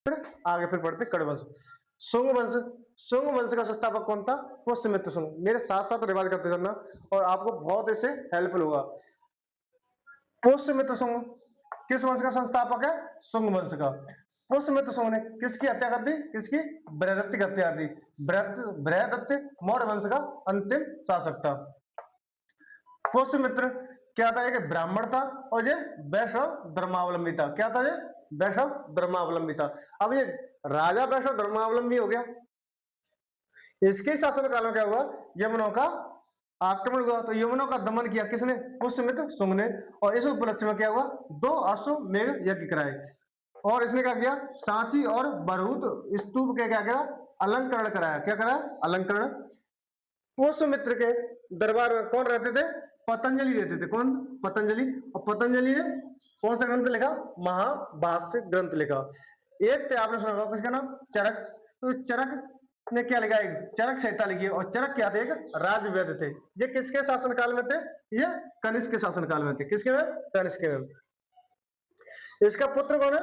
फिर आगे फिर पढ़ते कण्व वंश। शुंग वंश, शुंग वंश का संस्थापक कौन था? पुष्यमित्र शुंग। मेरे साथ साथ रिवाज करते चलना और आपको बहुत इससे हेल्पफुल होगा। पुष्यमित्र शुंग किस वंश का संस्थापक है? शुंग वंश का। पुष्यमित्र शुंग ने किसकी हत्या कर दी? किसकी? बृहदत्त की हत्या कर दी। बृहदत्त मौर्य वंश का अंतिम शासक था। पुष्यमित्र क्या था? एक ब्राह्मण था और ये वैष्णव धर्मावलंबी था। क्या था ये? वैष्णव धर्मावलंबी था। अब ये राजा वैष्णव धर्मावलंबी हो गया, इसके शासनकाल में क्या हुआ? यवनों का आक्रमण हुआ, तो यवनों का दमन किया किसने? पुष्यमित्र शुंग ने। और इस उपलक्ष्य में क्या हुआ? 2 अश्वमेध यज्ञ कराए और इसने क्या किया? सांची और बरहूत स्तूप के क्या किया? अलंकरण कराया। क्या कराया? अलंकरण। पुष्यमित्र के दरबार में कौन रहते थे? पतंजलि रहते थे। कौन? पतंजलि। और पतंजलि ने कौन सा ग्रंथ लिखा? महाभाष्य ग्रंथ लिखा। एक थे, आपने सुना होगा किसका नाम? चरक। तो चरक ने क्या लिखा? एक चरक संहिता लिखी। और चरक क्या थे? एक राजवैद्य थे। ये किसके शासनकाल में थे? ये कनिष्क के शासनकाल में थे। किसके में? कनिष्क के में। इसका पुत्र कौन है?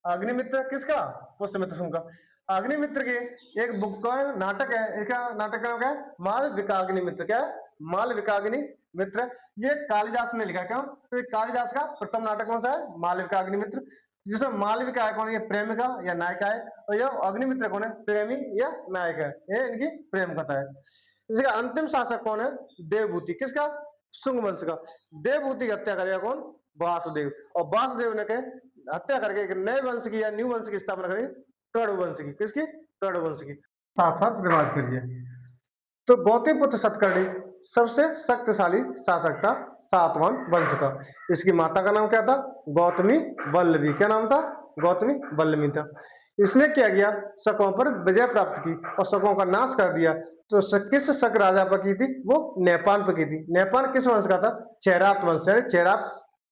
अग्निमित्र। किसका? पुष्यमित्र शुंग का। अग्निमित्र के एक बुक का नाटक है, इसका नाटक का नाम क्या है? मालविकाग्निमित्र। क्या है? मालविकाग्निमित्र। ये कालिदास ने लिखा। क्यों? तो ये कालिदास का प्रथम नाटक कौन सा है? मालविकाग्निमित्र। जिसमें मालविका है कौन? ये प्रेमिका या नायिका है। और यह अग्निमित्र कौन है? प्रेमी या नायक है। ये इनकी प्रेम कथा है। इसका अंतिम शासक कौन है? देवभूति। किसका? शुंग वंश का। देवभूति की हत्या करेगा कौन? वासुदेव। और वासुदेव ने हत्या करके एक नए वंश की या न्यू वंश की स्थापना करी, कण्व वंश की। किसकी? कण्व वंश की। साथ साथ रिवाज करिए। तो गौतमीपुत्र सतकर्णी सबसे शक्तिशाली शासक था सातवाहन वंश का। इसकी माता का नाम क्या था? गौतमी वल्लभी। क्या नाम था? गौतमी वल्लभी था। इसने क्या किया? शकों पर विजय प्राप्त की और शकों का नाश कर दिया। तो किस शक राजा पर की थी? वो नेपाल पर की थी। नेपाल किस वंश का था? चेरात वंश, यानी चेरात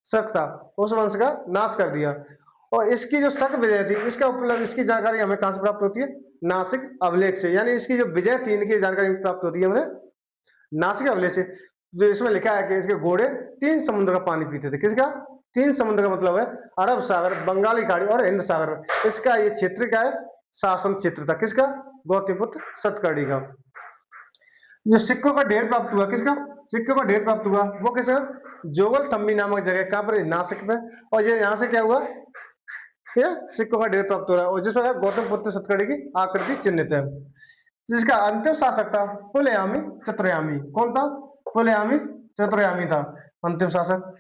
शक था, उस वंश का नाश कर दिया। और इसकी जो शक विजय थी, इसका उपलब्ध, इसकी जानकारी हमें कहां से प्राप्त होती है? नासिक अभिलेख से। यानी इसकी जो विजय थी, इनकी जानकारी प्राप्त होती है हमें नासिक अभिलेख से। जो इसमें लिखा है कि इसके घोड़े 3 समुद्र का पानी पीते थे। किसका? 3 समुद्र का मतलब है अरब सागर, बंगाली खाड़ी और हिंद सागर। इसका ये क्षेत्र क्या है? शासन क्षेत्र था। किसका? गौतमीपुत्र सतकर्णी का। जो सिक्कों का ढेर प्राप्त हुआ, किसका? सिक्कों का ढेर प्राप्त हुआ वो किसका? जोगल थम्बी नामक जगह। कहां पर? नासिक में। और ये यहां से क्या हुआ? ये सिक्कों का ढेर प्राप्त हो रहा है और जिसमें गौतमपुत्र सतकर्णी की आकृति चिन्हित है। जिसका अंतिम शासक था पुलयामी चतुर्यामी। कौन था? पुलयामी चतुर्यामी था अंतिम शासक।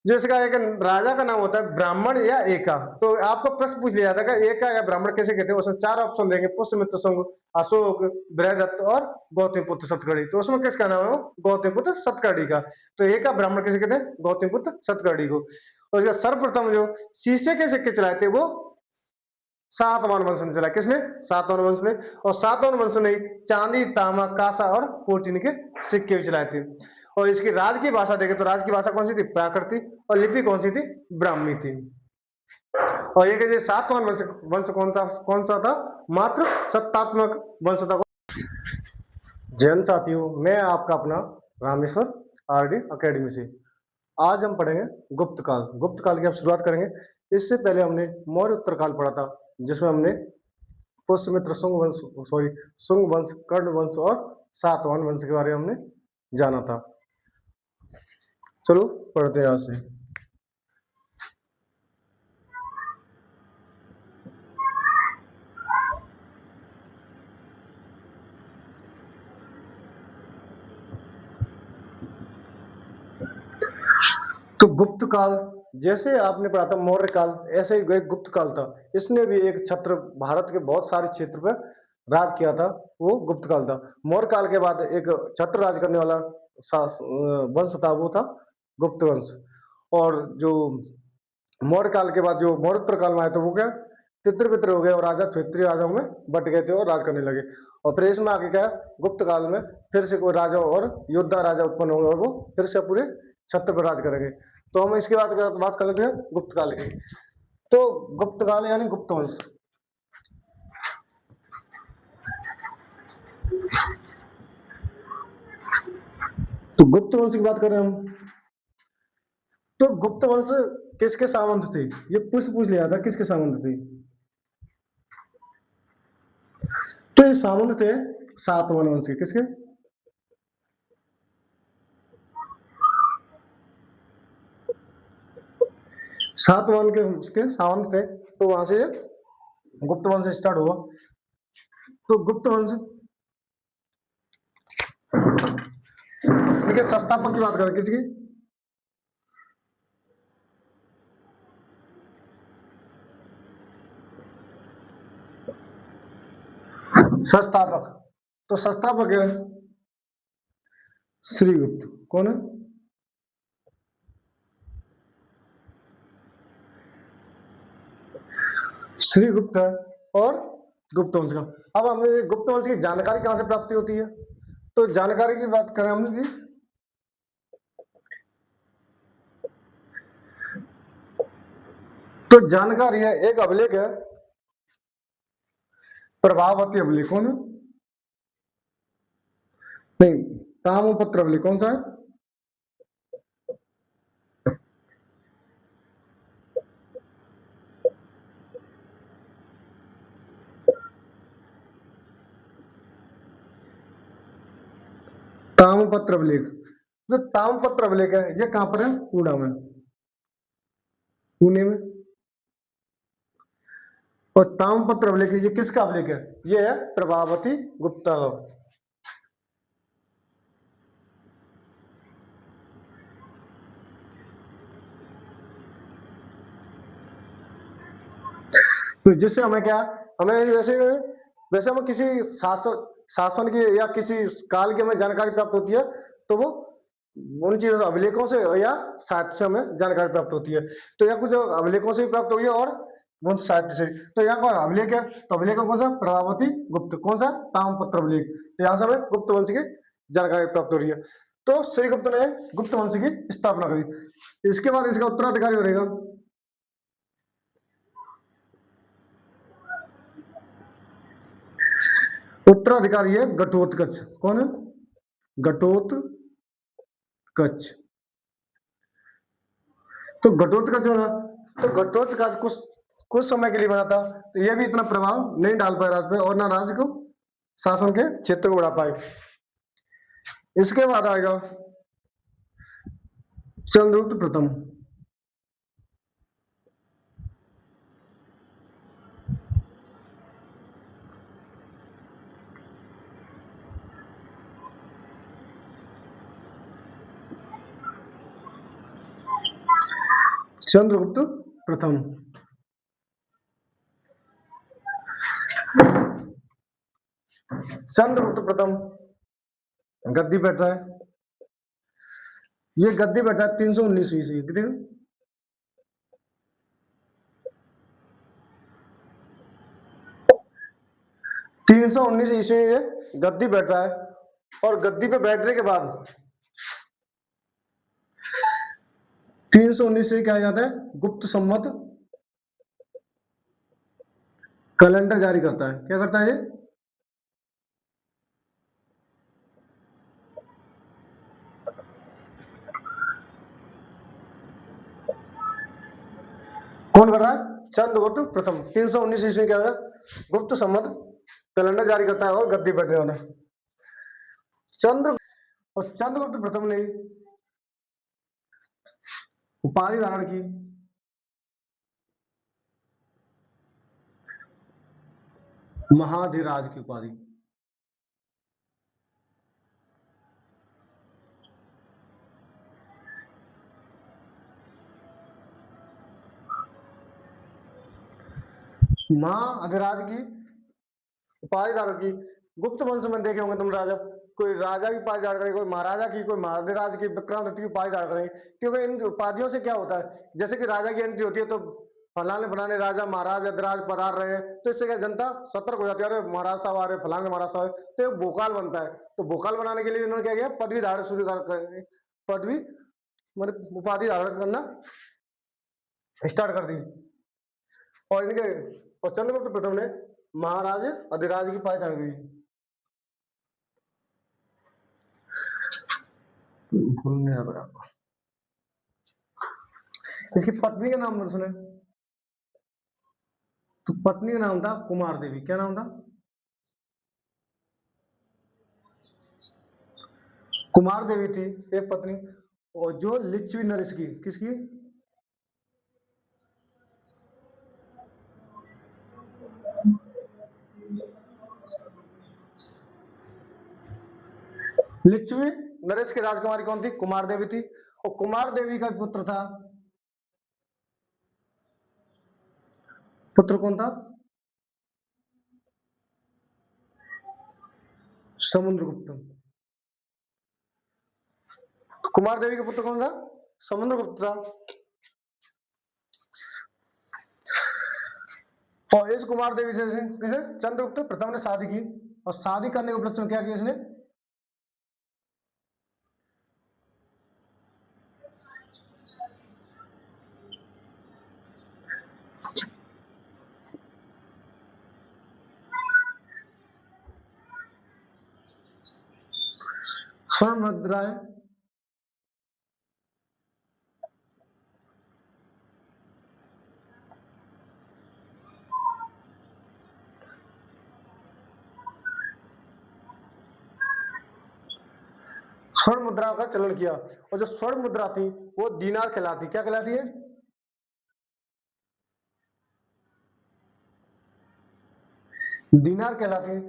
जिसका एक राजा का नाम होता है ब्राह्मण या एका। तो आपको प्रश्न पूछ लिया जाता है एका या ब्राह्मण कैसे कहते हैं? उसमें 4 ऑप्शन देंगे, पुष्यमित्र शुंग, अशोक, बृहदत्त और गौतमीपुत्र सतकर्णी। तो उसमें किसका नाम है? गौतमीपुत्र सतकर्णी का। तो एका ब्राह्मण कैसे कहते हैं? गौतमीपुत्र सतकर्णी को। और इसका सर्वप्रथम जो शीशे के सिक्के चलाए थे वो सातवाहन वंश ने चला। किसने? सातवाहन वंश ने। और सातवाहन वंश ने चांदी, तांबा, कांसा और प्रोटीन के सिक्के भी चलाए थे। और इसकी राज की भाषा देखें तो राज की भाषा कौन सी थी? प्राकृत। और लिपि कौन सी थी? ब्राह्मी थी। और ये सातवाहन वंश वंश कौन सा था? मात्र सत्तात्मक वंश था। जैन साथियों, मैं आपका अपना रामेश्वर आरडी अकेडमी से। आज हम पढ़ेंगे गुप्त काल। गुप्त काल की हम शुरुआत करेंगे। इससे पहले हमने मौर्य उत्तर काल पढ़ा था, जिसमें हमने पुष्यमित्र शुंग वंश, शुंग वंश, कर्ण वंश और सातवाहन वंश के बारे में हमने जाना था। चलो पढ़ते हैं यहाँ से। तो गुप्त काल, जैसे आपने पढ़ा था मौर्य काल, ऐसे ही एक गुप्त काल था। इसने भी एक छत्र भारत के बहुत सारे क्षेत्र पर राज किया था, वो गुप्त काल था। मौर्य काल के बाद एक छत्र राज करने वाला वंश था, वो था गुप्त वंश। और जो मौर्य काल के बाद जो मौर्योत्तर काल में आए तो वो क्या? तितर बितर हो गए और राजा क्षेत्रीय राजाओं में बट गए थे और राज करने लगे। और फिर इसमें आगे क्या? गुप्त काल में फिर से कोई राजा और योद्धा राजा उत्पन्न होंगे और वो फिर से पूरे छत्र पर राज करेंगे। तो हम इसके बाद बात कर लेते हैं गुप्त काल की। तो गुप्त काल यानी गुप्त वंश। तो गुप्त वंश की बात करें हम, तो गुप्त वंश किसके सामंत थे? ये पूछ लिया था, किसके सामंत थे? तो ये सामंत थे सातवाहन वंश के, किसके? सातवाहन के उसके सामंत थे। तो वहां से गुप्त वंश स्टार्ट हुआ। तो गुप्त वंश इनके संस्थापक की बात करें, किसकी? संस्थापक। तो संस्थापक है श्रीगुप्त। कौन है? श्रीगुप्त है। और गुप्त वंश का। अब हमें गुप्त वंश की जानकारी कहां से प्राप्ति होती है? तो जानकारी की बात करें हम की, तो जानकारी है, एक अभिलेख है प्रभावती अभिलेख। कौन है? नहीं, ताम्रपत्र अभिलेख। कौन सा है? ताम्रपत्र अभिलेख। जो ताम्रपत्र अभिलेख है ये कहां पर है? पूना में, पुणे में। और ताम्रपत्र अभिलेख ये किसका अभिलेख है? ये है प्रभावती गुप्ता का। तो जिससे हमें क्या, हमें जैसे वैसे हमें किसी शासन की या किसी काल की हमें जानकारी प्राप्त होती है, तो वो उन चीजों से, अभिलेखों से या साहित्य से हमें जानकारी प्राप्त होती है। तो यहाँ कुछ अभिलेखों से भी प्राप्त हुई है और वो साहित्य से। तो यहाँ कौन अभिलेख है? तो अभिलेख कौन सा? प्रभावती गुप्त। कौन सा? ताम्रपत्र अभिलेख। तो यहाँ से हमें गुप्त वंश की जानकारी प्राप्त हो रही है। तो श्रीगुप्त ने गुप्त वंश की स्थापना करी। इसके बाद इसका उत्तराधिकारी बनेगा उत्तराधिकारी है घटोत्कच। कौन है? घटोत्कच। तो घटोत्कच होना, तो घटोत्कच कुछ कुछ समय के लिए बना था। तो ये भी इतना प्रभाव नहीं डाल पाए राज पे, और ना राज्य को, शासन के क्षेत्र को बढ़ा पाए। इसके बाद आएगा चंद्रगुप्त प्रथम। चंद्रगुप्त प्रथम। चंद्रगुप्त प्रथम गद्दी बैठा है। ये गद्दी बैठा है 319 ईस्वी। कितने? 319 ईस्वी में ये गद्दी बैठा है। और गद्दी पे बैठने के बाद 319 से क्या जाता है? गुप्त संवत कैलेंडर जारी करता है। क्या करता है ये? कौन कर रहा है? चंद्रगुप्त प्रथम 319 ईस्वी क्या है? गुप्त संवत कैलेंडर जारी करता है और गद्दी बैठने वाला चंद्र। और चंद्रगुप्त प्रथम ने उपाधि धारण की महाधिराज की उपाधि। महाधिराज की उपाधि धारण की। गुप्त वंश में देखे होंगे तुम राजा, कोई राजा की उपाधि धारण करेंगे, कोई महाराजा की, कोई महाधिराज की, विक्रांत की उपाधि धारण करेंगे। क्योंकि इन उपाधियों से क्या होता है, जैसे कि राजा की एंट्री होती है तो फलाने फलाने राजा महाराज अधिराज पधार रहे हैं, तो इससे क्या जनता सतर्क हो जाती है, अरे महाराज साहब आ रहे, फलाने महाराज साहब। तो एक भोकाल बनता है। तो भोकाल बनाने के लिए इन्होंने क्या किया? पदवी धारण शुरू कर, पदवी मतलब उपाधि धारण करना स्टार्ट कर दी। और इनके और चंद्रगुप्त प्रथम ने महाराज अधिराज की उपाधि धारण की। इसकी पत्नी का नाम सुने? तो पत्नी का नाम था कुमार देवी। क्या नाम था? कुमार देवी थी एक पत्नी, और जो लिच्छवी नरेश की, किसकी? लिच्छवी नरेश की राजकुमारी कौन थी? कुमार देवी थी। और कुमार देवी का पुत्र था, पुत्र कौन था? समुद्रगुप्त। कुमार देवी का पुत्र कौन था? समुद्रगुप्त था। और इस कुमार देवी से चंद्रगुप्त प्रथम ने शादी की, और शादी करने के उपलक्ष्य में क्या किया इसने? स्वर्ण मुद्राएं, स्वर्ण मुद्राओं का चलन किया। और जो स्वर्ण मुद्रा थी वो दीनार कहलाती। क्या कहलाती है? दीनार कहलाती।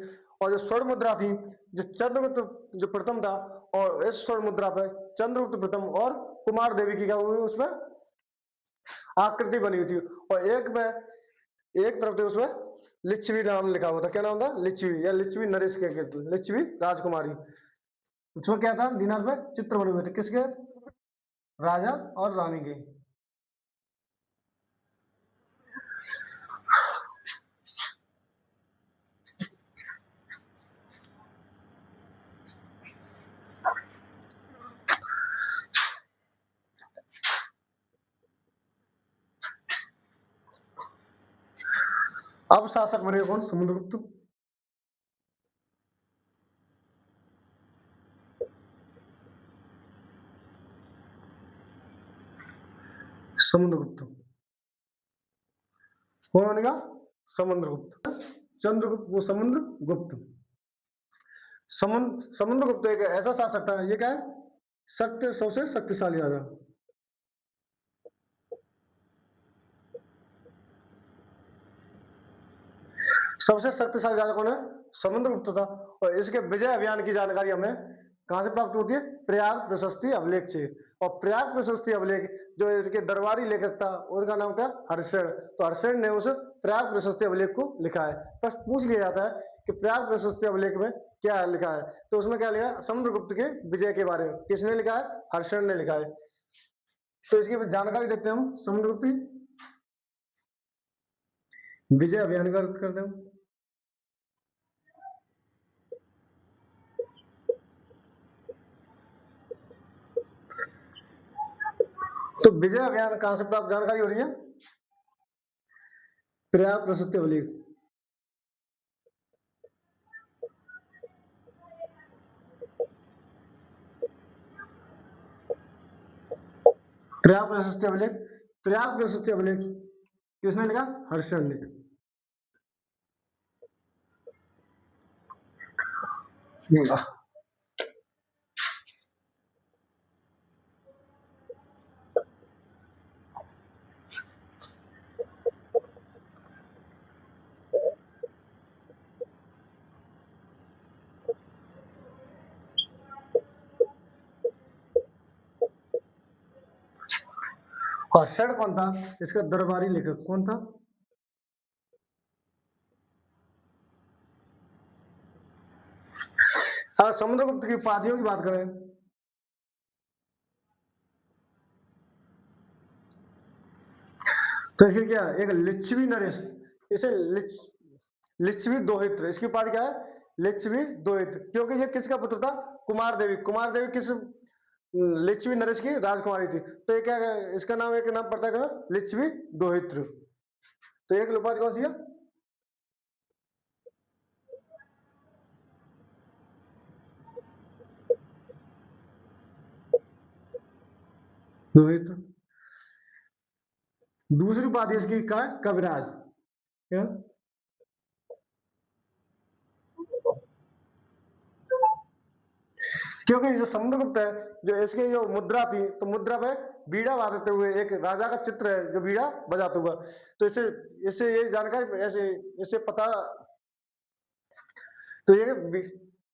और जो स्वर्ण मुद्रा थी, जो चंद्रगुप्त जो प्रथम था, और इस स्वर्ण मुद्रा पर चंद्रगुप्त प्रथम और कुमार देवी की क्या हुई, उसमें आकृति बनी हुई थी। और एक में एक तरफ थे उसमें लिच्छवी नाम लिखा हुआ था। क्या नाम था? लिच्छवी, या लिच्छवी नरेश के, लिच्छवी राजकुमारी। उसमें क्या था? दीनार पे चित्र बने हुए थे, किसके? राजा और रानी के। अब शासक बने कौन? समुद्रगुप्त। समुद्रगुप्त कौन बनेगा? समुद्रगुप्त। चंद्रगुप्त, वो समुद्रगुप्त। समुद्रगुप्त एक ऐसा शासक था, ये क्या है? शक्ति, सबसे शक्तिशाली राजा। सबसे शक्तिशाली राजा कौन है? समुद्रगुप्त था। और इसके विजय अभियान की जानकारी हमें कहां से प्राप्त होती है? प्रयाग प्रशस्ति अभिलेख से। और प्रयाग प्रशस्ति अभिलेख जो इनके दरबारी लेखक था, उनका नाम क्या? हर्षण। तो हर्षण ने उस प्रयाग प्रशस्ति अभिलेख को लिखा है। प्रश्न पूछ लिया जाता है कि प्रयाग प्रशस्ति अभिलेख में क्या लिखा है, तो उसमें क्या लिखा? समुद्रगुप्त के विजय के बारे में। किसने लिखा है? हर्षण ने लिखा है। तो इसकी जानकारी देते हैं हम। समुद्रगुप्त की विजय अभियान का अर्थ करते हैं। तो विजय अभियान कहां से प्राप्त जानकारी हो रही है? प्रयाग प्रशस्ति अभिलेख। प्रयाग प्रशस्ति अभिलेख, प्रयाग प्रशस्ति अभिलेख किसने लिखा? हर्षण ने। हर्षण कौन था? इसका दरबारी लेखक कौन था? समुद्रगुप्त की उपाधियों की बात करें, तो इसके क्या? एक लिच्छवी नरेश, इसे लिच्छवी दोहित्र, इसकी उपाधि क्या है? लिच्छवी दोहित्र। क्योंकि ये किसका पुत्र था? कुमार देवी। कुमार देवी किस लिच्छवी नरेश की राजकुमारी थी। तो ये क्या है? इसका नाम, एक नाम पड़ता है लिच्छवी दोहित्र। तो एक उपाधि कौन सी है? दोहित्र। दूसरी उपाधि इसकी क्या है? कविराज। क्या? क्योंकि जो समुद्रगुप्त है, जो इसकी जो मुद्रा थी, तो मुद्रा पे बीड़ा बजाते हुए एक राजा का चित्र है जो बीड़ा बजाता हुआ। तो इससे इससे ये जानकारी ऐसे इससे पता, तो ये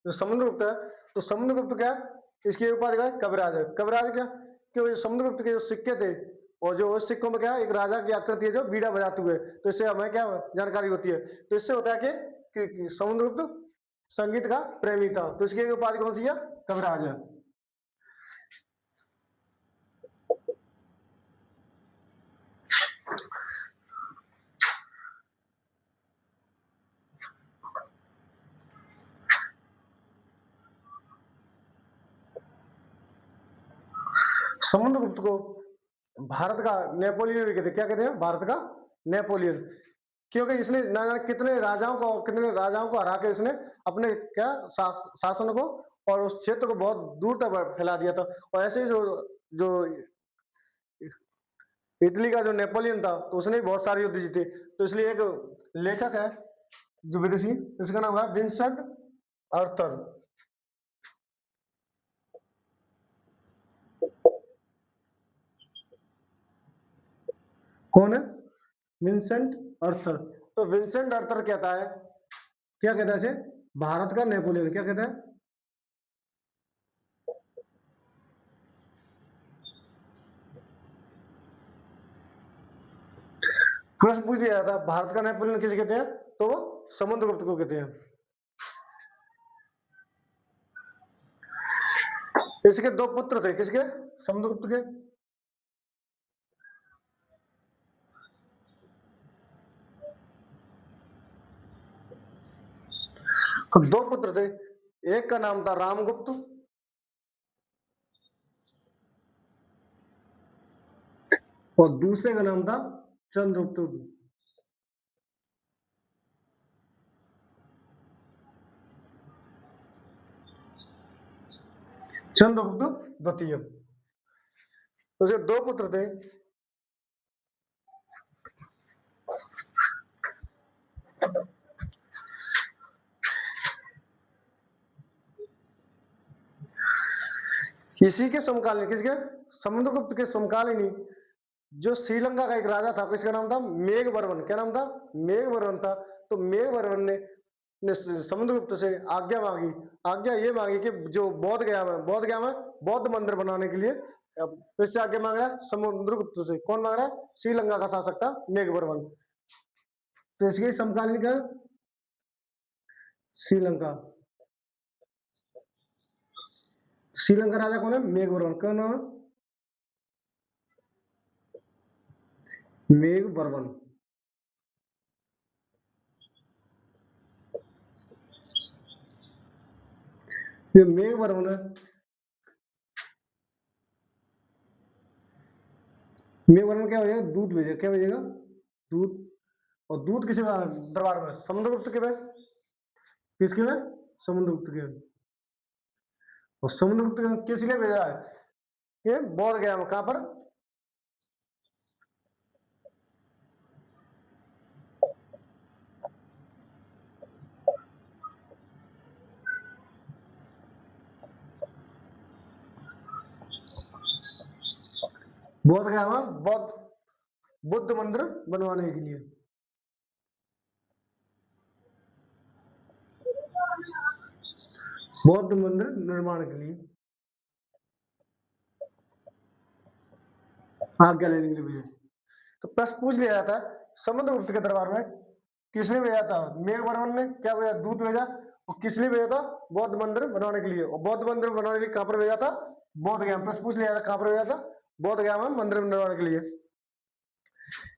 जो समुद्रगुप्त है, तो समुद्रगुप्त क्या है, इसकी उपाधि क्या है, कविराज है। कविराज क्या, क्योंकि समुद्रगुप्त के जो सिक्के थे, और जो उस सिक्कों में क्या है, एक राजा की आकृति है जो बीड़ा बजाते हुए, तो इससे हमें क्या जानकारी होती है। तो इससे होता है कि समुद्रगुप्त संगीत का प्रेमी था, तो इसकी उपाधि कौन सी है, कविराज है। समुद्रगुप्त को भारत का नेपोलियन भी कहते हैं। क्या कहते हैं, भारत का नेपोलियन, क्योंकि इसने ना जाने कितने राजाओं को हरा के इसने अपने क्या शासन को और उस क्षेत्र को बहुत दूर तक फैला दिया था। और ऐसे ही जो जो इटली का जो नेपोलियन था, तो उसने भी बहुत सारे युद्ध जीते। तो इसलिए एक लेखक है जो विदेशी, इसका नाम है विंसेंट आर्थर। कौन है, विंसेंट आर्थर। तो विंसेंट आर्थर कहता है, क्या कहता है इसे, भारत का नेपोलियन। क्या कहता है, प्रश्न पूछ दिया था भारत का नेपोलियन किसे कहते हैं, तो वो समुद्रगुप्त को कहते हैं। इसके दो पुत्र थे, किसके, समुद्रगुप्त के। तो दो पुत्र थे, एक का नाम था रामगुप्त, और दूसरे का नाम था चंद्रगुप्त। चंद्रगुप्त द्वितीय। तो उसके दो पुत्र थे, इसी के समकालीन, किसके, समुद्रगुप्त के समकालीन ही जो श्रीलंका का एक राजा था, किसका नाम था, मेघवर्मन। क्या नाम था, मेघवर्मन था। तो मेघवर्मन ने समुद्रगुप्त से आज्ञा मांगी। आज्ञा ये मांगी कि जो बोध गया में बौद्ध मंदिर बनाने के लिए किससे आज्ञा मांग रहा है, समुद्रगुप्त से। कौन मांग रहा है, श्रीलंका का शासक था मेघवर्मन। तो इसके समकालीन का श्रीलंका, श्रीलंका राजा कौन है, मेघवर्मन। कौन नाम है, मेघवर्मन। ये मेघवर्मन है, मेघवर्मन क्या हो जाएगा, दूध भेजेगा। क्या भेजेगा, दूध। और दूध किसी दरबार में, समुद्रगुप्त के में, किसके में, समुद्रगुप्त के। और समुद्रगुप्त किस लिए भेज रहा है, ये बोध गया में, कहां पर, बोध गया में बौद्ध बुद्ध मंदिर बनवाने के लिए। बौद्ध मंदिर निर्माण के लिए आज्ञा लेने के लिए भेजा। तो प्रश्न पूछ लिया जाता है, समुद्रगुप्त के दरबार में किसने भेजा था, मेघवर्मन ने क्या भेजा, दूत भेजा। और किसने भेजा था, बौद्ध मंदिर बनवाने के लिए। और बौद्ध मंदिर बनवाने के लिए कहां पर भेजा था, बौद्ध गया। प्रश्न पूछ लिया था कहां पर भेजा था, बौद्ध गया में मंदिर बनवाने के लिए।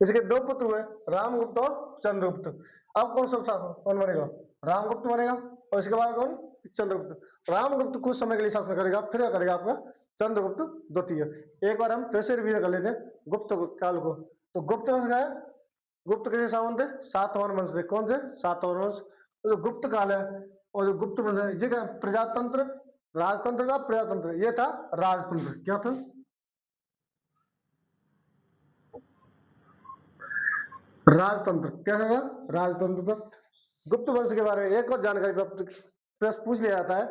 इसके दो पुत्र हुए, रामगुप्त और चंद्रगुप्त। अब कौन सा शासक कौन बनेगा, रामगुप्त बनेगा। और इसके बाद कौन, चंद्रगुप्त। रामगुप्त कुछ समय के लिए शासन करेगा, फिर क्या करेगा आपका चंद्रगुप्त द्वितीय। एक बार हम फिर से रिवीजन कर लेते हैं गुप्त काल को। तो गुप्त वंश का है, गुप्त किसे सामंत थे, सातवाहन वंश थे। कौन से, सातवाहन वंश। तो जो गुप्त काल है और जो गुप्त वंश है, ये क्या, प्रजातंत्र, राजतंत्र था, प्रजातंत्र। ये था राजतंत्र। क्या था, राजतंत्र। क्या था, राजतंत्र था। गुप्त वंश के बारे में एक और जानकारी प्राप्त, प्रश्न पूछ लिया जाता है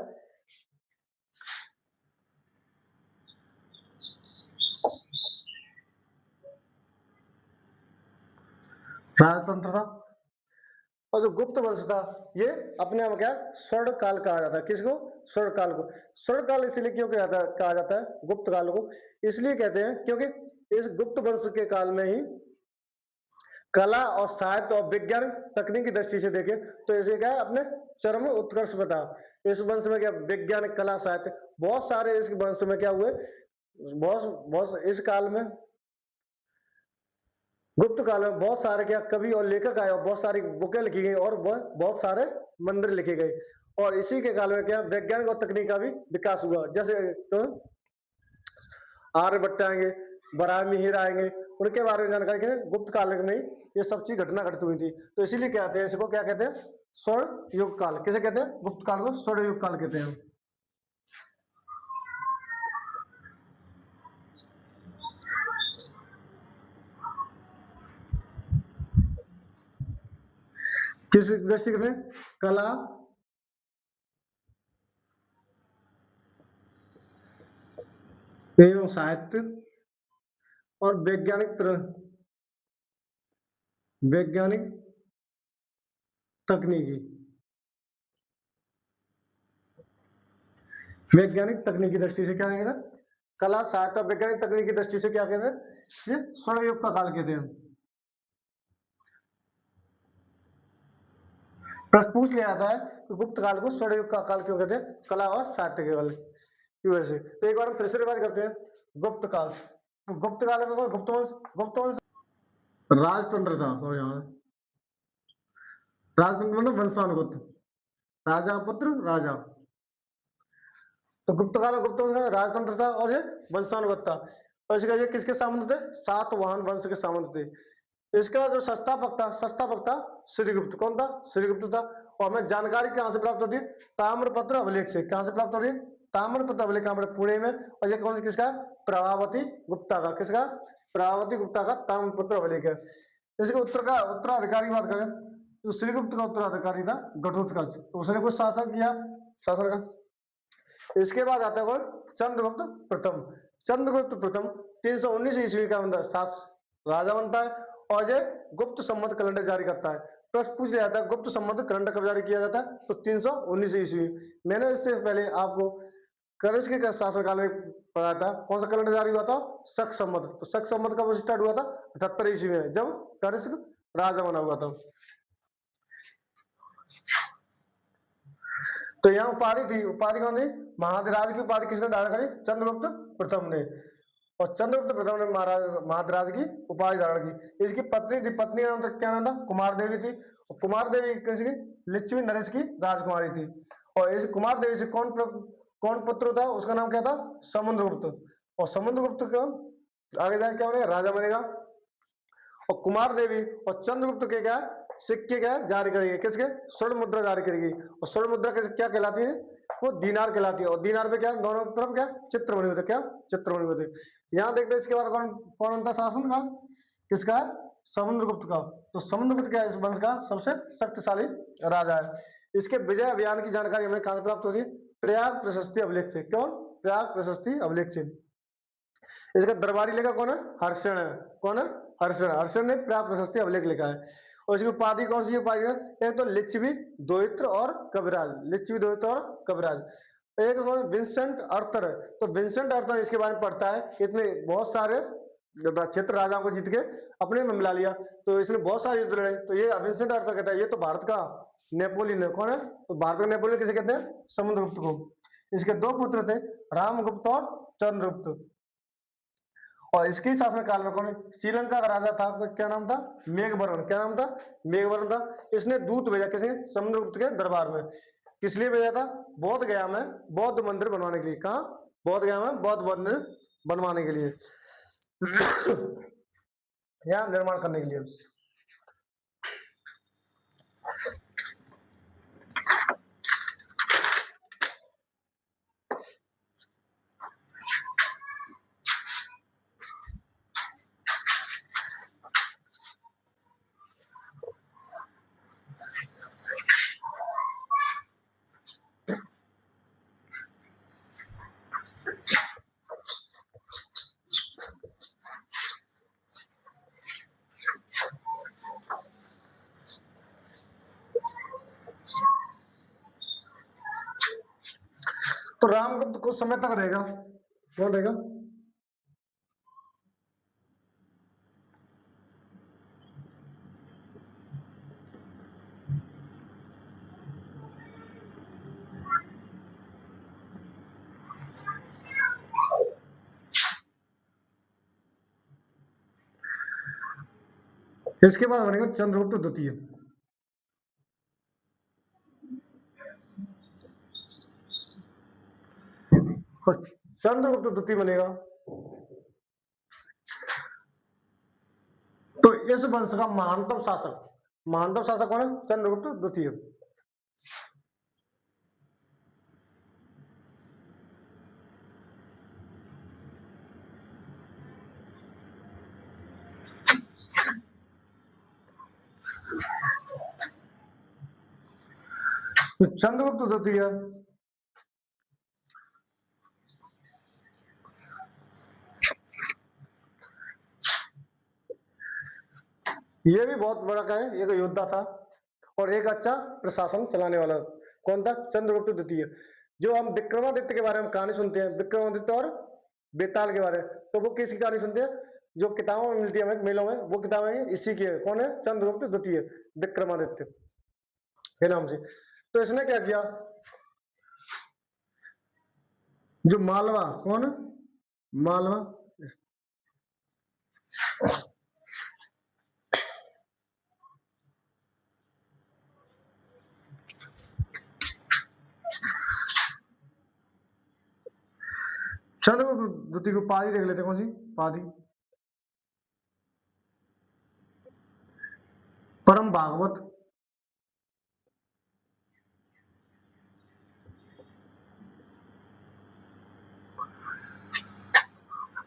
राजतंत्र था। और जो गुप्त वंश था ये अपने आप क्या स्वर्ण काल कहा जाता है। किसको? स्वर्ण काल को। स्वर्ण काल इसलिए क्यों कहा जाता है गुप्त काल को? इसलिए कहते हैं क्योंकि इस गुप्त वंश के काल में ही कला और साहित्य और विज्ञान तकनीकी दृष्टि से देखें तो इसे क्या है अपने चरम उत्कर्ष में था। इस वंश में क्या विज्ञान कला साहित्य बहुत सारे इस वंश में क्या हुए, बहुत बहुत इस काल में गुप्त काल में बहुत सारे क्या कवि और लेखक आए और बहुत सारी बुकें लिखी गई और बहुत सारे मंदिर लिखे गए। और इसी के काल में क्या वैज्ञानिक और तकनीक का भी विकास हुआ। जैसे तो आर्यभट्ट आएंगे, बराह मिहिर आएंगे, उनके बारे में जानकारी के गुप्त काल में ही ये सब चीज घटना घटित हुई थी। तो इसीलिए क्या कहते हैं इसको, क्या कहते हैं स्वर्ण युग काल। किसे कहते हैं? गुप्त काल को स्वर्ण युग काल कहते हैं। किस दृष्टि कहते हैं? कला एवं साहित्य और वैज्ञानिक तकनीकी दृष्टि से क्या कहते हैं? कला साहित्य और वैज्ञानिक तकनीकी दृष्टि से क्या कहते हैं? ये स्वर्ण युग का काल कहते हैं। प्रश्न पूछ लिया जाता है कि गुप्त काल को स्वर्ण युग का काल क्यों कहते हैं? कला और साहित्य के काल की वजह से। तो एक बार हम फिर से रिवाइज करते हैं। गुप्त काल, तो गुप्त काल में गुप्त वंश राजतंत्र था। राजतंत्र मतलब वंशानुगत, राजा पुत्र राजा। तो गुप्त काल में गुप्त वंश राजतंत्र था और ये वंशानुगत था। और इसका ये किसके सामंत थे? सातवाहन वंश के सामंत थे। इसका जो संस्थापक था श्रीगुप्त। कौन था? श्रीगुप्त था। और हमें जानकारी कहां से प्राप्त होती है? ताम्रपत्र अभिलेख से। कहां से प्राप्त हो रही है? ताम्रपत्र अभिलेख हमारे पुणे में। और ये कौन सी किसका? प्रभावती गुप्ता का। किसका? प्रभावती गुप्ता का ताम्रपत्र अभिलेख है। इसके उत्तराधिकारी बात करें तो श्रीगुप्त का उत्तराधिकारी था घटोत्कच। तो उसने कुछ शासन किया, शासन का। इसके बाद आता है कौन? चंद्रगुप्त प्रथम। चंद्रगुप्त प्रथम 319 ईस्वी का राजा बनता है और ये गुप्त संवत कैलेंडर जारी करता है। प्रश्न पूछ लिया जाता है गुप्त संवत कैलेंडर कब जारी किया जाता है? तो 319 ईस्वी। मैंने इससे पहले आपको कनिष्क के शासनकाल में पढ़ा था। कौन सा कैलेंडर जारी हुआ था? शक संवत। तो शक संवत कब स्टार्ट हुआ था? 78 ईस्वी में, जब कनिष्क राजा बना हुआ था। तो यहाँ उपाधि थी, उपाधि कौन थी? महाधिराज की उपाधि किसने धारण करी? चंद्रगुप्त प्रथम ने। और चंद्रगुप्त प्रथम ने महाधिराज की उपाधि धारण की। इसकी पत्नी थी, पत्नी का नाम था, क्या नाम था? कुमार देवी थी। और कुमार देवी किसकी? लिच्छवी नरेश की राजकुमारी थी। और इस कुमार देवी से कौन पुत्र था? उसका नाम क्या था? समुद्रगुप्त। और समुद्रगुप्त का आगे जाके क्या बनेगा? राजा बनेगा। और कुमार देवी और चंद्रगुप्त के क्या सिक्के क्या जारी करेगी? किसके? स्वर्ण मुद्रा जारी करेगी। और स्वर्ण मुद्रा क्या कहलाती है? वो दीनार कहलाती है। और दीनार पे क्या दोनों तरफ क्या चित्र बने हुए थे? क्या चित्र बने हुए थे। यहाँ देखते हैं इसके बाद कौन कौन था शासन का? किसका? समुद्रगुप्त का। तो समुद्रगुप्त क्या इस वंश का सबसे शक्तिशाली राजा है। इसके विजय अभियान की जानकारी हमें कहां से प्राप्त होती है? प्रयाग प्रशस्ति अभिलेख से। कौन? प्रयाग प्रशस्ति अभिलेख से। इसका दरबारी लेखक कौन है? हर्षण है। कौन है? हर्षण। हर्षण ने प्रयाग प्रशस्ति अभिलेख लिखा है। और इसकी उपाधि कौन सी उपाधि है? एक तो लिच्छवी द्वैत्र और कविराज। लिच्छवी द्वैत्र और कविराज। एक कौन? विंसेंट अर्थर है। तो विंसेंट अर्थर इसके बारे में पढ़ता है। इतने बहुत सारे क्षेत्र राजाओं को जीत के अपने में मिला लिया। तो इसने बहुत सारे युद्ध लड़े। तो ये विंसेंट अर्थर कहता है ये तो भारत का नेपोलियन है। कौन है? तो भारत का नेपोलियन किसे कहते हैं? समुद्रगुप्त को। इसके दो पुत्र थे, रामगुप्त और चंद्रगुप्त। और इसके शासन काल में कौन? श्रीलंका का राजा था, क्या नाम था? मेघवर्ण। क्या नाम था? मेघवर्ण था। इसने दूत भेजा किसे? समुद्रगुप्त के दरबार में। किस लिए भेजा था? बोध गया में बौद्ध मंदिर बनवाने के लिए। कहा? बोध गया में बौद्ध मंदिर बनवाने के लिए या निर्माण करने के लिए। तो रामगुप्त कुछ समय तक रहेगा, कौन रहेगा? इसके बाद बनेगा चंद्रगुप्त द्वितीय। चंद्रगुप्त द्वितीय बनेगा तो इस वंश का महानतम शासक कौन है? चंद्रगुप्त द्वितीय। तो चंद्रगुप्त द्वितीय ये भी बहुत बड़ा का है, एक योद्धा था और एक अच्छा प्रशासन चलाने वाला। कौन था? चंद्रगुप्त द्वितीय। जो हम विक्रमादित्य के बारे में कहानी सुनते हैं, विक्रमादित्य और बेताल के बारे में, तो वो किसकी कहानी सुनते हैं? जो किताबों में मिलती है हमें मेलों में, वो किताबें इसी की है। कौन है? चंद्रगुप्त द्वितीय, विक्रमादित्य के नाम से। तो इसने क्या किया? जो मालवा, कौन? मालवा, चंद्रगुप्त द्वितीय को उपाधि देख लेते हैं, कौन सी उपाधि? परम भागवत,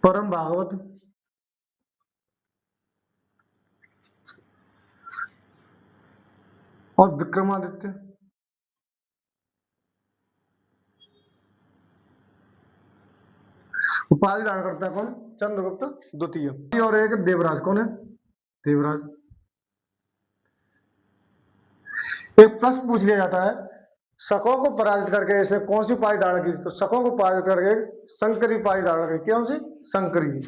परम भागवत और विक्रमादित्य। उपाधि धारण करता है कौन? चंद्रगुप्त द्वितीय। और एक देवराज, कौन है? देवराज। एक प्रश्न पूछ लिया जाता है, शकों को पराजित करके इसने कौन सी उपाधि धारण की? तो शकों को पराजित करके शंकरी उपाधि धारण की। कौन सी? शंकरी।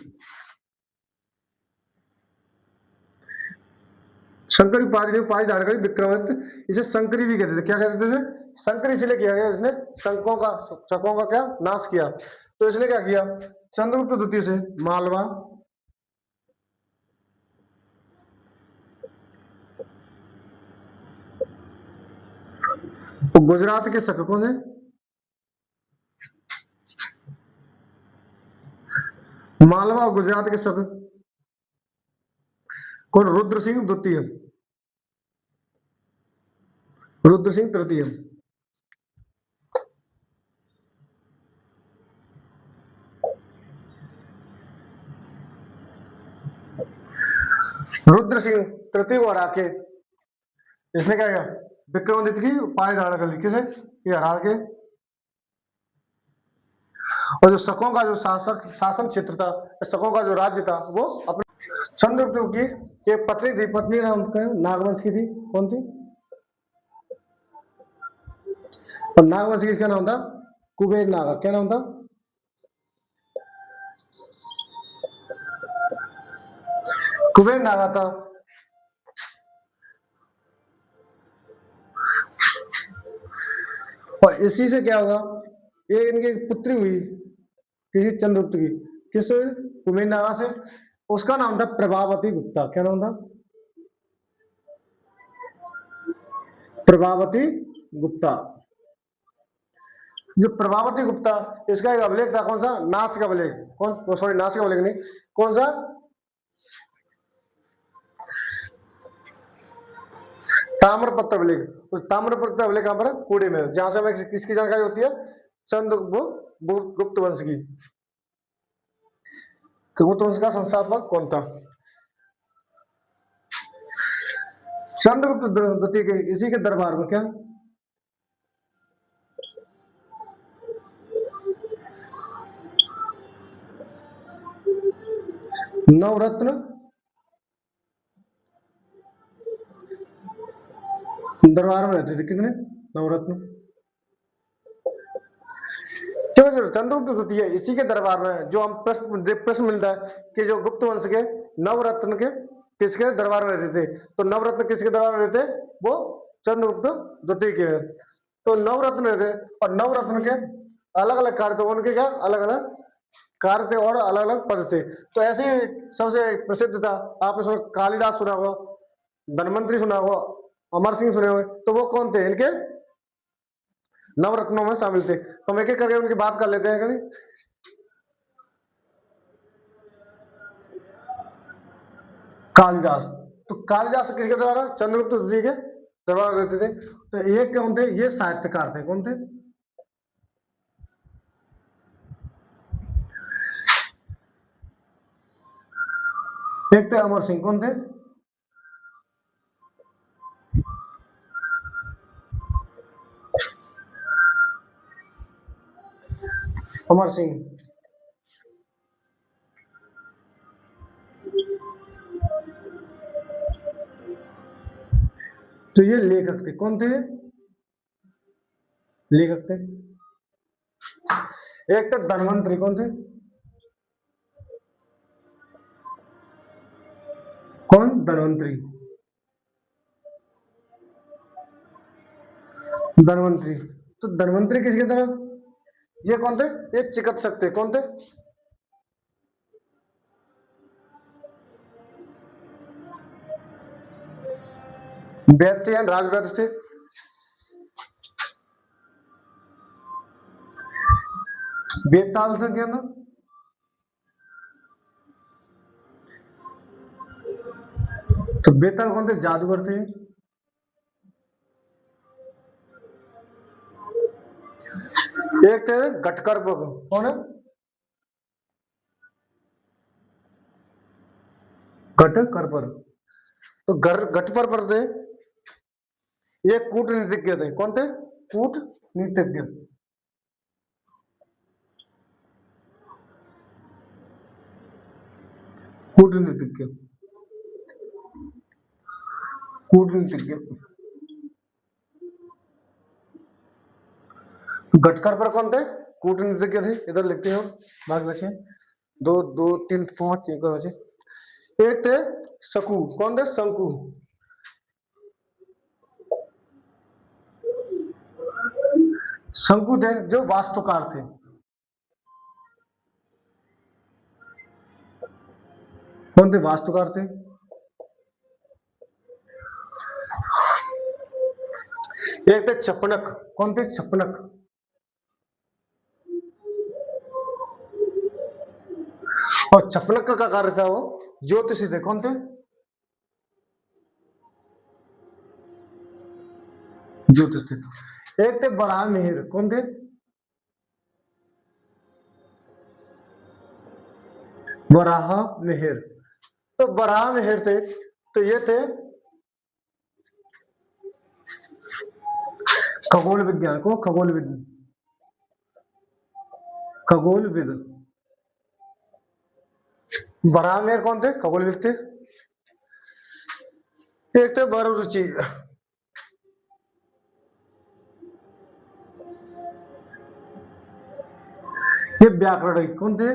शंकरी उपाधि धारण करी विक्रमादित्य। इसे शंकरी भी कहते थे। क्या कहते थे इसे? शंकरी इसलिए किया गया, इसने शकों का क्या नाश किया। तो इसने क्या किया? चंद्रगुप्त द्वितीय से मालवा, तो गुजरात के शकों से मालवा और गुजरात के शक कौन? रुद्र सिंह द्वितीय, रुद्र सिंह तृतीय। रुद्र सिंह तृतीय को हरा के इसने क्या किया? विक्रमादित्य की उपाधि धारण कर ली। किसे? ये हरा के। और जो शकों का जो शासन क्षेत्र था, शकों का जो राज्य था, वो अपने चंद्रगुप्त की एक पत्नी थी, पत्नी नाम नागवंश की थी। कौन थी? और नागवंश की इसका नाम था कुबेर नागा। क्या नाम था? कुबेर नागा था। और इसी से क्या होगा? ये इनकी पुत्री हुई किसी चंद्रगुप्त की। किस? कुबेर नागा से। उसका नाम था प्रभावती गुप्ता। क्या नाम था? प्रभावती गुप्ता। जो प्रभावती गुप्ता, इसका एक अभिलेख था। कौन सा? नासिक अभिलेख। कौन? सॉरी, नासिक अभिलेख नहीं, कौन सा? ताम्रपत्र अभिलेख। उस ताम्रपत्र अभिलेख कहां पर है? पुणे में, जहां से हमें किसकी जानकारी होती है? चंद्रगुप्त वंश की। गुप्त वंश का संस्थापक कौन था? चंद्रगुप्त द्वितीय के इसी के दरबार में क्या नवरत्न दरबार में रहते थे। कितने? नवरत्न। क्यों जो चंद्रगुप्त द्वितीय इसी के दरबार में जो हम प्रश्न मिलता है कि जो गुप्त वंश के नवरत्न के किसके दरबार में रहते थे, तो नवरत्न किसके दरबार में रहते, वो चंद्रगुप्त द्वितीय के। तो नवरत्न रहते और नवरत्न के अलग अलग कार्य थे, उनके क्या अलग अलग कार्य थे और अलग अलग पद थे। तो ऐसे ही सबसे प्रसिद्ध था, आपने सुना कालिदास सुना होगा, धनवंतरी सुना होगा, अमर सिंह सुने हुए, तो वो कौन थे, इनके नवरत्नों में शामिल थे। तो हम एक एक करके उनकी बात कर लेते हैं कभी। कालिदास, तो कालिदास किसके द्वारा, चंद्रगुप्त द्वितीय के दरबार रहते थे। तो ये कौन थे, ये साहित्यकार थे, कौन थे, एक थे अमर सिंह, कौन थे, अमर सिंह। तो ये लेखक थे, कौन थे, लेखक थे। एक थे धनवंतरी, कौन थे, कौन, धनवंतरी, धनवंतरी। तो धनवंतरी किसके तरह, ये कौन थे, ये चिकित्सक थे, कौन थे, वैद्य थे, राजवैद्य थे। बेताल था क्या ना, तो बेताल कौन थे, जादूगर थे। एक थे गटकर, कौन है, गटकर पर, तो गटपर पर थे, ये कूटनीतिज्ञ थे, कौन थे, कूटनीतिज्ञ, कूटनीतिज्ञ, कूटनीतिज्ञ। गटकर पर कौन थे, कूटनीतिज्ञ थे। इधर लिखते हो, भाग बचे दो, दो तीन पांच, एक और बचे। एक थे शकु, कौन थे, शंकु, शंकु थे जो वास्तुकार थे, कौन थे, वास्तुकार थे। एक थे चपनक, कौन थे, चपनक, और चपनक का कार्य था वो ज्योतिषी थे, कौन थे, ज्योतिष थे। एक थे बराह मिहिर, कौन थे, बराह मिहिर। तो बराह मिहिर थे, तो ये थे खगोल विज्ञान को, खगोल विद, खगोल विद। बराह मिहिर कौन थे, खगोल विद थे। एक थे वरुरुचि, ये व्याकरण, कौन थे,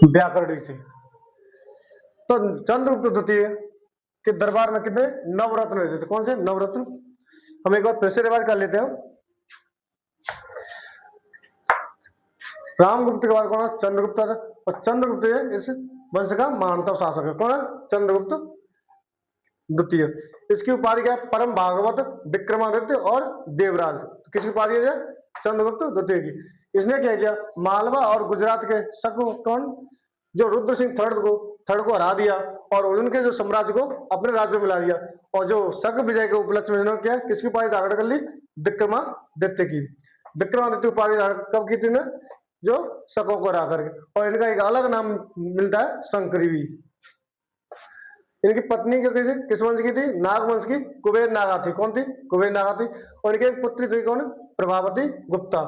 व्याकरण थे। तो चंद्रगुप्त द्वितीय के दरबार में कितने नवरत्न रहते थे, कौन से नवरत्न, हम एक बार फिर से रिवाज कर लेते हैं। रामगुप्त के बाद कौन है, चंद्रगुप्त था, और चंद्रगुप्त इस वंश का महानतम शासक है, कौन है, चंद्रगुप्त द्वितीय। इसकी उपाधि क्या है, परम भागवत, विक्रमादित्य और देवराज। तो किसकी उपाधि है, चंद्रगुप्त द्वितीय की। इसने क्या किया, मालवा और गुजरात के शक कौन, जो रुद्र सिंह थर्ड को हरा दिया और उनके जो साम्राज्य को अपने राज्य में ला लिया, और जो शक विजय के उपलक्ष्य में इन्होंने क्या, किसकी उपाधि धारण कर ली, विक्रमादित्य की। विक्रमादित्य उपाधि धारण कब की थी ने, जो शकों को हरा करके। और इनका एक अलग नाम मिलता है, शंकरी। इनकी पत्नी किस वंश की थी, नाग वंश की कुबेर नागा थी, कौन थी, कुबेर नागा थी। और इनकी एक पुत्री थी, कौन, प्रभावती गुप्ता।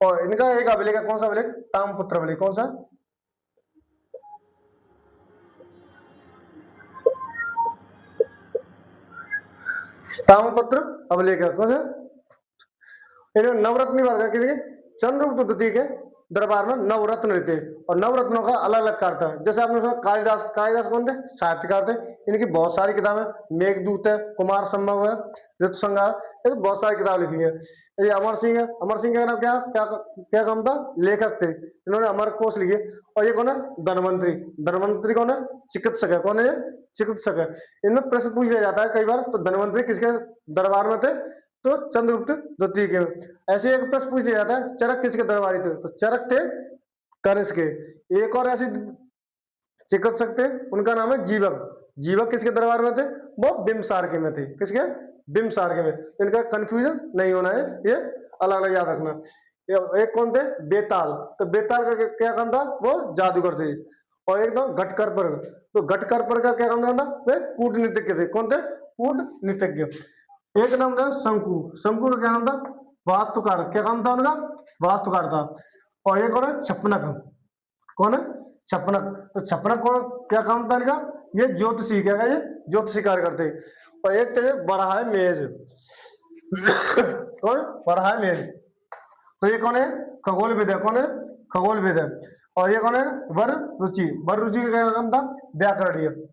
और इनका एक अभिलेख है, कौन सा अभिलेख, तामपुत्र अभिलेख, कौन सा, ताम्रपत्र अभिलेखक कौन सा? इन्होंने नवरत्न की बात करेंगे। चंद्रगुप्त द्वितीय के दरबार में नवरत्न रहते और नवरत्नों का अलग अलग कार्य था। जैसे आपने सुना कालिदास, कालिदास कौन थे? साहित्यकार थे। इनकी बहुत सारी किताबें, मेघदूत है, कुमार संभव है, ऋतु संहार, ऐसे बहुत सारी किताब लिखी है। ये अमर सिंह है, अमर सिंह का नाम क्या क्या क्या काम था? लेखक थे। इन्होंने अमर कोश लिखे। और ये कौन है? धनवंतरी। धनवंतरी कौन है? चिकित्सक है। कौन है? चिकित्सक है। इनमें प्रश्न पूछ लिया जाता है कई बार, तो धनवंतरी किसके दरबार में थे? तो चंद्रगुप्त द्वितीय के। ऐसे एक प्रश्न पूछ लिया जाता है, चरक किसके दरबारी थे? तो चरक थे कनिष्क के। एक और ऐसे चिकित्सक थे, उनका नाम है जीवक। जीवक किसके दरबार में थे? वो बिम्बसार के में थे। किसके? बिम्बसार के में। इनका कंफ्यूजन नहीं होना है, ये अलग अलग याद रखना। एक कौन थे? बेताल। तो बेताल का क्या काम था? वो जादूगर थे। और एक तो घटकरपर। तो घटकरपर का क्या काम था? वे कूटनीतिज्ञ थे। कौन थे? कूटनीतिज्ञ। एक नाम था शंकु। शंकु का क्या नाम था? वास्तुकार। क्या काम था उनका? वास्तुकार था। और एक और है छपनक। कौन है? छपनक। तो छपनक कौन, क्या काम था इनका? ये ज्योतिषी, क्या है ये? ज्योतिषी कार्य करते। और एक थे बराह मेज। कौन? बराह मेज। तो ये कौन है? खगोल विद है। कौन है? खगोल विद है। और ये कौन है? वर रुचि। वर रुचि का क्या काम था? व्याकरणीय।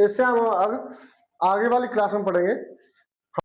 इससे हम आगे वाली क्लास में पढ़ेंगे